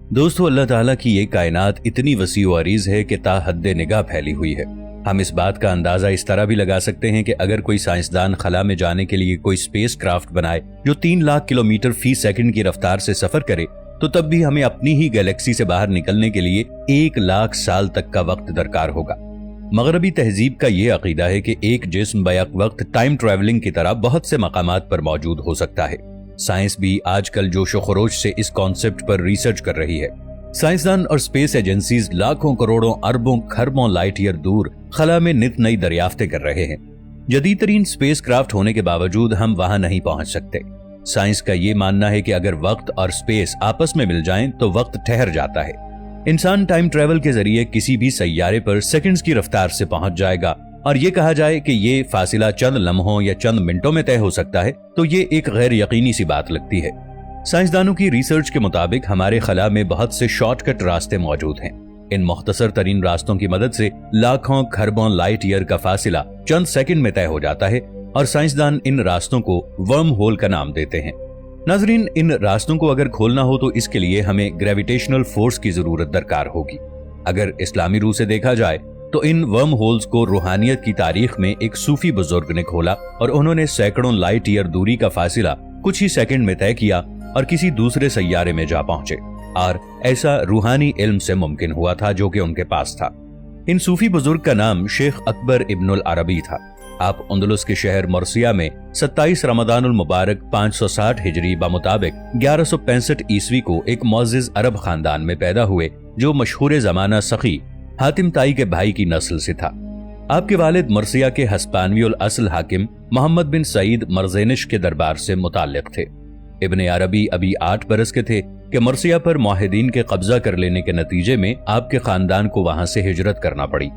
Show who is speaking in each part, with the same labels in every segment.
Speaker 1: दोस्तों, अल्लाह ताला की ये कायनात इतनी वसी व अरीज है कि ता हद निगाह फैली हुई है। हम इस बात का अंदाजा इस तरह भी लगा सकते हैं कि अगर कोई साइंसदान खला में जाने के लिए कोई स्पेस क्राफ्ट बनाए जो 3 लाख किलोमीटर फी सेकंड की रफ्तार से सफर करे, तो तब भी हमें अपनी ही गैलेक्सी से बाहर निकलने के लिए 1 लाख साल तक का वक्त दरकार होगा। मगरबी तहजीब का ये अकीदा है कि एक जिस्म बैक वक्त टाइम ट्रैवलिंग की तरह बहुत से मकामात पर मौजूद हो सकता है। साइंस भी आजकल जोशो खरोश से इस कॉन्सेप्ट पर रिसर्च कर रही है। साइंसदान और स्पेस एजेंसीज लाखों करोड़ों अरबों खरबों लाइट ईयर दूर खला में नित नई दरियाफ्तें कर रहे हैं। जदीद तरीन स्पेस क्राफ्ट होने के बावजूद हम वहां नहीं पहुंच सकते। साइंस का ये मानना है कि अगर वक्त और स्पेस आपस में मिल जाएं तो वक्त ठहर जाता है। इंसान टाइम ट्रैवल के जरिए किसी भी सैयारे पर सेकंड्स की रफ्तार से पहुंच जाएगा, और ये कहा जाए कि ये फासिला चंद लम्हों या चंद मिनटों में तय हो सकता है तो ये एक गैर यकीनी सी बात लगती है। साइंसदानों की रिसर्च के मुताबिक हमारे खला में बहुत से शॉर्टकट रास्ते मौजूद हैं। इन मुख्तसर तरीन रास्तों की मदद से लाखों खरबों लाइट ईयर का फासिला चंद सेकंड में तय हो जाता है, और साइंसदान इन रास्तों को वर्म होल का नाम देते हैं। नाजरीन, इन रास्तों को अगर खोलना हो तो इसके लिए हमें ग्रेविटेशनल फोर्स की जरूरत दरकार होगी। अगर इस्लामी रूह से देखा जाए तो इन वर्म होल्स को रूहानियत की तारीख में एक सूफी बुजुर्ग ने खोला, और उन्होंने सैकड़ों लाइट ईयर दूरी का फासिला कुछ ही सेकंड में तय किया और किसी दूसरे सैयारे में जा पहुंचे, और ऐसा रूहानी इल्म से मुमकिन हुआ था जो कि उनके पास था। इन सूफी बुजुर्ग का नाम शेख अकबर इब्नुल अरबी था। आप अंदलुस के शहर मर्सिया में 27 रमदानुल मुबारक 560 हिजरी मुताबिक 1165 ईस्वी को एक मुअज़्ज़िज़ अरब खानदान में पैदा हुए, जो मशहूर जमाना सखी हातिम ताई के भाई की नस्ल से था। आपके वालिद मर्सिया के हस्पानवी असल हाकिम मोहम्मद बिन सईद मरज़ेनिश के दरबार से मुताल्लिक थे। इब्ने अरबी अभी 8 बरस के थे कि मर्सिया पर मोहिदीन के कब्जा कर लेने के नतीजे में आपके खानदान को वहां से हिजरत करना पड़ी।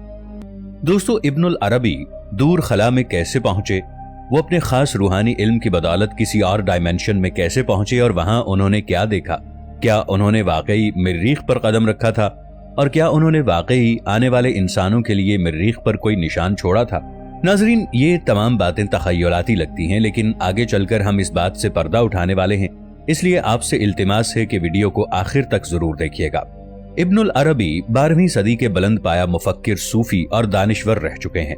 Speaker 1: दोस्तों, इब्नुल अरबी दूर खला में कैसे पहुंचे, वो अपने खास रूहानी इल्म की बदौलत किसी और डायमेंशन में कैसे पहुंचे, और वहां उन्होंने क्या देखा? क्या उन्होंने वाकई मरीख पर कदम रखा था, और क्या उन्होंने वाकई आने वाले इंसानों के लिए मरीख पर कोई निशान छोड़ा था? नाजरीन, ये तमाम बातें तखय्युलाती लगती हैं, लेकिन आगे चलकर हम इस बात से पर्दा उठाने वाले हैं, इसलिए आपसे इल्तिमास है कि वीडियो को आखिर तक जरूर देखिएगा। इब्नुल अरबी 12वीं सदी के बुलंद पाया मुफक्किर, सूफी और दानिश्वर रह चुके हैं।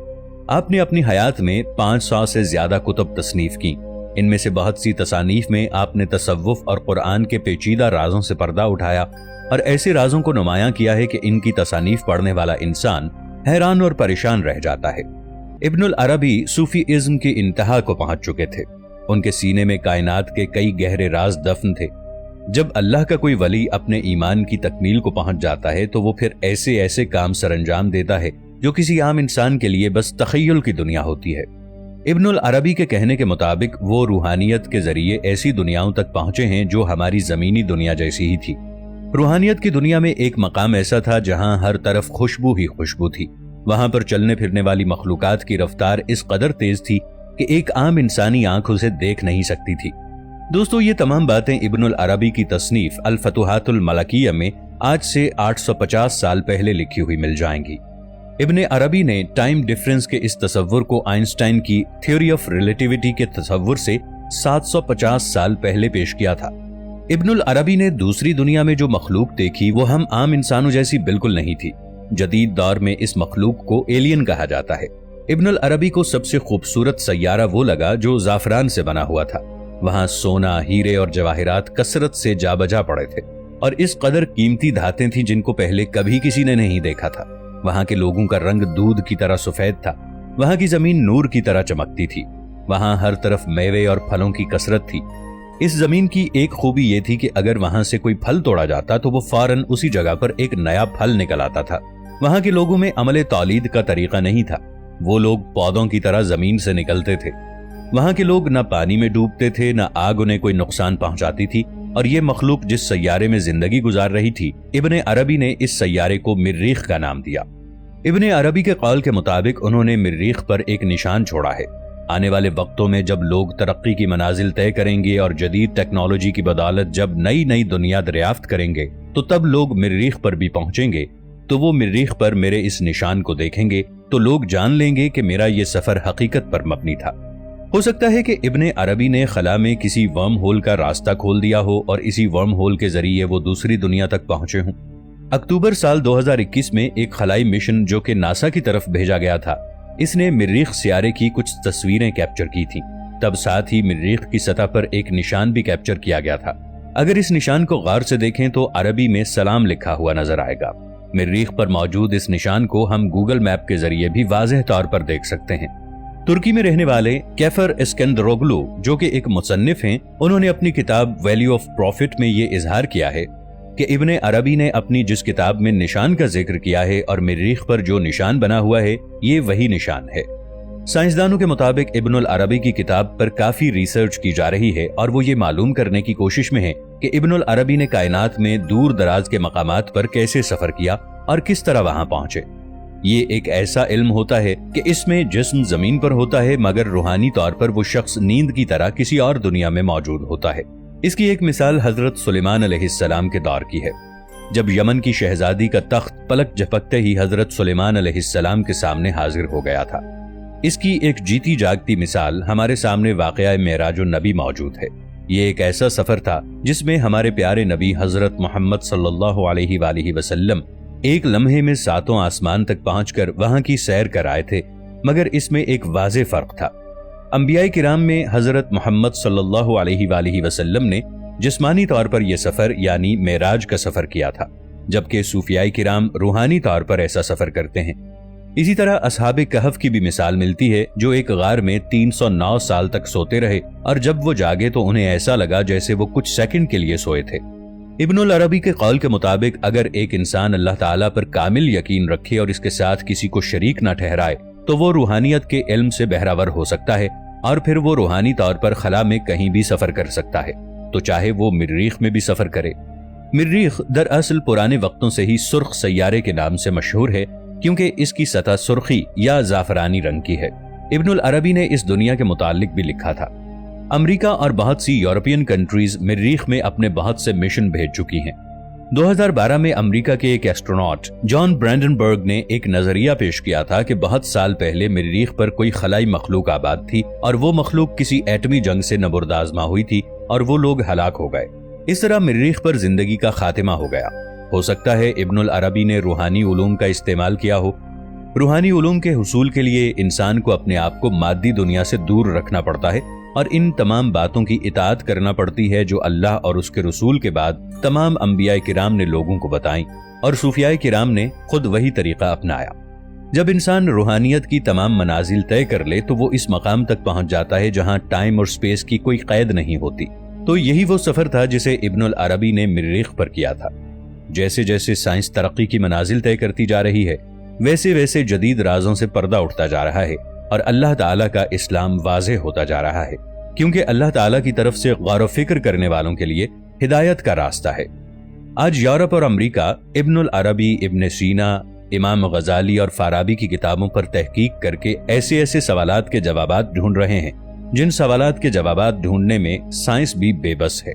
Speaker 1: आपने अपनी हयात में 500 से ज्यादा कुतुब तसनीफ की। इनमें से बहुत सी तसानीफ में आपने तसव्वुफ और कुरान के पेचीदा राजों से पर्दा उठाया, और ऐसे राजों को नुमायां किया है कि इनकी तसानीफ पढ़ने वाला इंसान हैरान और परेशान रह जाता है। इब्नुल अरबी सूफी इज्म की इंतहा को पहुंच चुके थे। उनके सीने में कायनात के कई गहरे राज दफन थे। जब अल्लाह का कोई वली अपने ईमान की तकमील को पहुंच जाता है तो वो फिर ऐसे ऐसे काम सरंजाम देता है जो किसी आम इंसान के लिए बस तखय्युल की दुनिया होती है। इब्नुल अरबी के कहने के मुताबिक वो रूहानियत के जरिए ऐसी दुनियाओं तक पहुंचे हैं जो हमारी जमीनी दुनिया जैसी ही थी। रूहानियत की दुनिया में एक मकाम ऐसा था जहां हर तरफ खुशबू ही खुशबू थी। वहां पर चलने फिरने वाली मखलूकात की रफ्तार इस कदर तेज थी कि एक आम इंसानी आंख उसे देख नहीं सकती थी। दोस्तों, ये तमाम बातें इब्नुल अरबी की तसनीफ अल फतुहातुल मलकिया में आज से 850 साल पहले लिखी हुई मिल जाएंगी। इब्ने अरबी ने टाइम डिफरेंस के इस तसव्वुर को आइंस्टाइन की थ्योरी ऑफ रिलेटिविटी के तसव्वुर से 750 साल पहले पेश किया था। इब्नुल अरबी ने दूसरी दुनिया में जो मखलूक देखी वो हम आम इंसानों जैसी बिल्कुल नहीं थी। जदीद दौर में इस मखलूक को एलियन कहा जाता है। इब्नुल अरबी को सबसे खूबसूरत सैयारा वो लगा जो जाफरान से बना हुआ था। वहां सोना, हीरे और जवाहिरात कसरत से जा बजा पड़े थे, और इस कदर कीमती धातें थी जिनको पहले कभी किसी ने नहीं देखा था। वहां के लोगों का रंग दूध की तरह सफेद था। वहां की जमीन नूर की तरह चमकती थी। वहां हर तरफ मेवे और फलों की कसरत थी। इस जमीन की एक खूबी ये थी कि अगर वहां से कोई फल तोड़ा जाता तो वो फौरन उसी जगह पर एक नया फल निकल आता था। वहां के लोगों में अमले तौलीद का तरीका नहीं था। वो लोग पौधों की तरह जमीन से निकलते थे। वहां के लोग न पानी में डूबते थे, न आग उन्हें कोई नुकसान पहुंचाती थी, और ये मखलूक जिस सैयारे में जिंदगी गुजार रही थी, इब्ने अरबी ने इस सैयारे को मरीख का नाम दिया। इब्ने अरबी के कौल के मुताबिक उन्होंने मरीख पर एक निशान छोड़ा है। आने वाले वक्तों में जब लोग तरक्की की मनाजिल तय करेंगे और जदीद टेक्नोलॉजी की बदौलत जब नई नई दुनिया दरियाफ्त करेंगे, तो तब लोग मरीख पर भी पहुंचेंगे। तो वो मरीख पर मेरे इस निशान को देखेंगे तो लोग जान लेंगे कि मेरा ये सफर हकीकत पर मबनी था। हो सकता है कि इब्ने अरबी ने खला में किसी वर्म होल का रास्ता खोल दिया हो और इसी वर्म होल के जरिए वो दूसरी दुनिया तक पहुंचे हों। अक्टूबर साल 2021 में एक खलाई मिशन जो कि नासा की तरफ भेजा गया था, इसने मरीख सियारे की कुछ तस्वीरें कैप्चर की थीं। तब साथ ही मरीख की सतह पर एक निशान भी कैप्चर किया गया था। अगर इस निशान को गौर से देखें तो अरबी में सलाम लिखा हुआ नजर आएगा। मरीख पर मौजूद इस निशान को हम गूगल मैप के जरिए भी वाज़ेह तौर पर देख सकते हैं। तुर्की में रहने वाले कैफर इस्कंदरोग्लू जो कि एक मुसन्निफ हैं, उन्होंने अपनी किताब वैल्यू ऑफ प्रॉफिट में ये इजहार किया है कि इब्ने अरबी ने अपनी जिस किताब में निशान का जिक्र किया है और मरीख पर जो निशान बना हुआ है, ये वही निशान है। साइंसदानों के मुताबिक इब्नुल अरबी की किताब पर काफी रिसर्च की जा रही है और वो ये मालूम करने की कोशिश में है कि इब्नुल अरबी ने कायनात में दूर दराज के मकामात पर कैसे सफर किया और किस तरह वहां पहुंचे। ये एक ऐसा इल्म होता है कि इसमें जिस्म जमीन पर होता है मगर रूहानी तौर पर वो शख्स नींद की तरह किसी और दुनिया में मौजूद होता है। इसकी एक मिसाल हजरत सुलेमान अलैहिस्सलाम के दौर की है, जब यमन की शहजादी का तख्त पलक झपकते ही हजरत सुलेमान अलैहिस्सलाम के सामने हाजिर हो गया था। इसकी एक जीती जागती मिसाल हमारे सामने वाक़या मेराजुन नबी मौजूद है। ये एक ऐसा सफर था जिसमें हमारे प्यारे नबी हजरत मोहम्मद सल्लल्लाहु अलैहि वसल्लम एक लम्हे में सातों आसमान तक पहुंचकर वहां की सैर कर आए थे, मगर इसमें एक वाज़ेह फर्क था। अंबियाए किराम में हजरत मोहम्मद सल्लल्लाहु अलैहि वसल्लम ने जिस्मानी तौर पर यह सफर यानी मेराज का सफर किया था, जबकि सूफियाए किराम रूहानी तौर पर ऐसा सफर करते हैं। इसी तरह असहाबे कहफ की भी मिसाल मिलती है, जो एक गार में 309 साल तक सोते रहे और जब वो जागे तो उन्हें ऐसा लगा जैसे वो कुछ सेकंड के लिए सोए थे। इब्नुल अरबी के कौल के मुताबिक अगर एक इंसान अल्लाह ताला पर कामिल यकीन रखे और इसके साथ किसी को शरीक न ठहराए तो वो रूहानियत के इल्म से बहरावर हो सकता है और फिर वो रूहानी तौर पर खला में कहीं भी सफर कर सकता है, तो चाहे वो मरीख में भी सफर करे। मरीख दरअसल पुराने वक्तों से ही सुर्ख सैयारे के नाम से मशहूर है, क्योंकि इसकी सतह सुर्खी या जाफरानी रंग की है। इब्नुल अरबी ने इस दुनिया के मुतालिक भी लिखा था। अमेरिका और बहुत सी यूरोपियन कंट्रीज मरीख में अपने बहुत से मिशन भेज चुकी हैं। 2012 में अमेरिका के एक एस्ट्रोनॉट जॉन ब्रैंडनबर्ग ने एक नजरिया पेश किया था कि बहुत साल पहले मरीख पर कोई खलाई मखलूक आबाद थी और वो मखलूक किसी एटमी जंग से नबुर्दाजमा हुई थी और वो लोग हलाक हो गए। इस तरह मरीख पर जिंदगी का खातिमा हो गया। हो सकता है इब्नुल अरबी ने रूहानी उलूम का इस्तेमाल किया हो। रूहानी उलूम के हुसूल के लिए इंसान को अपने आप को मादी दुनिया से दूर रखना पड़ता है और इन तमाम बातों की इताअत करना पड़ती है जो अल्लाह और उसके रसूल के बाद तमाम अंबियाए किराम ने लोगों को बताई और सूफियाए किराम ने खुद वही तरीका अपनाया। जब इंसान रूहानियत की तमाम मनाजिल तय कर ले तो वो इस मकाम तक पहुंच जाता है जहां टाइम और स्पेस की कोई कैद नहीं होती। तो यही वो सफर था जिसे इब्नुल अरबी ने मरीख पर किया था। जैसे जैसे साइंस तरक्की की मनाजिल तय करती जा रही है, वैसे वैसे जदीद राजों से पर्दा उठता जा रहा है और अल्लाह ताला का इस्लाम वाज़ेह होता जा रहा है, क्योंकि अल्लाह ताला की तरफ से गौर फिक्र करने वालों के लिए हिदायत का रास्ता है। आज यूरोप और अमेरिका इब्नुल अरबी, इब्न सीना, इमाम गजाली और फाराबी की किताबों पर तहकीक करके ऐसे ऐसे सवालात के जवाबात ढूंढ रहे हैं जिन सवालात के जवाबात ढूंढने में साइंस भी बेबस है।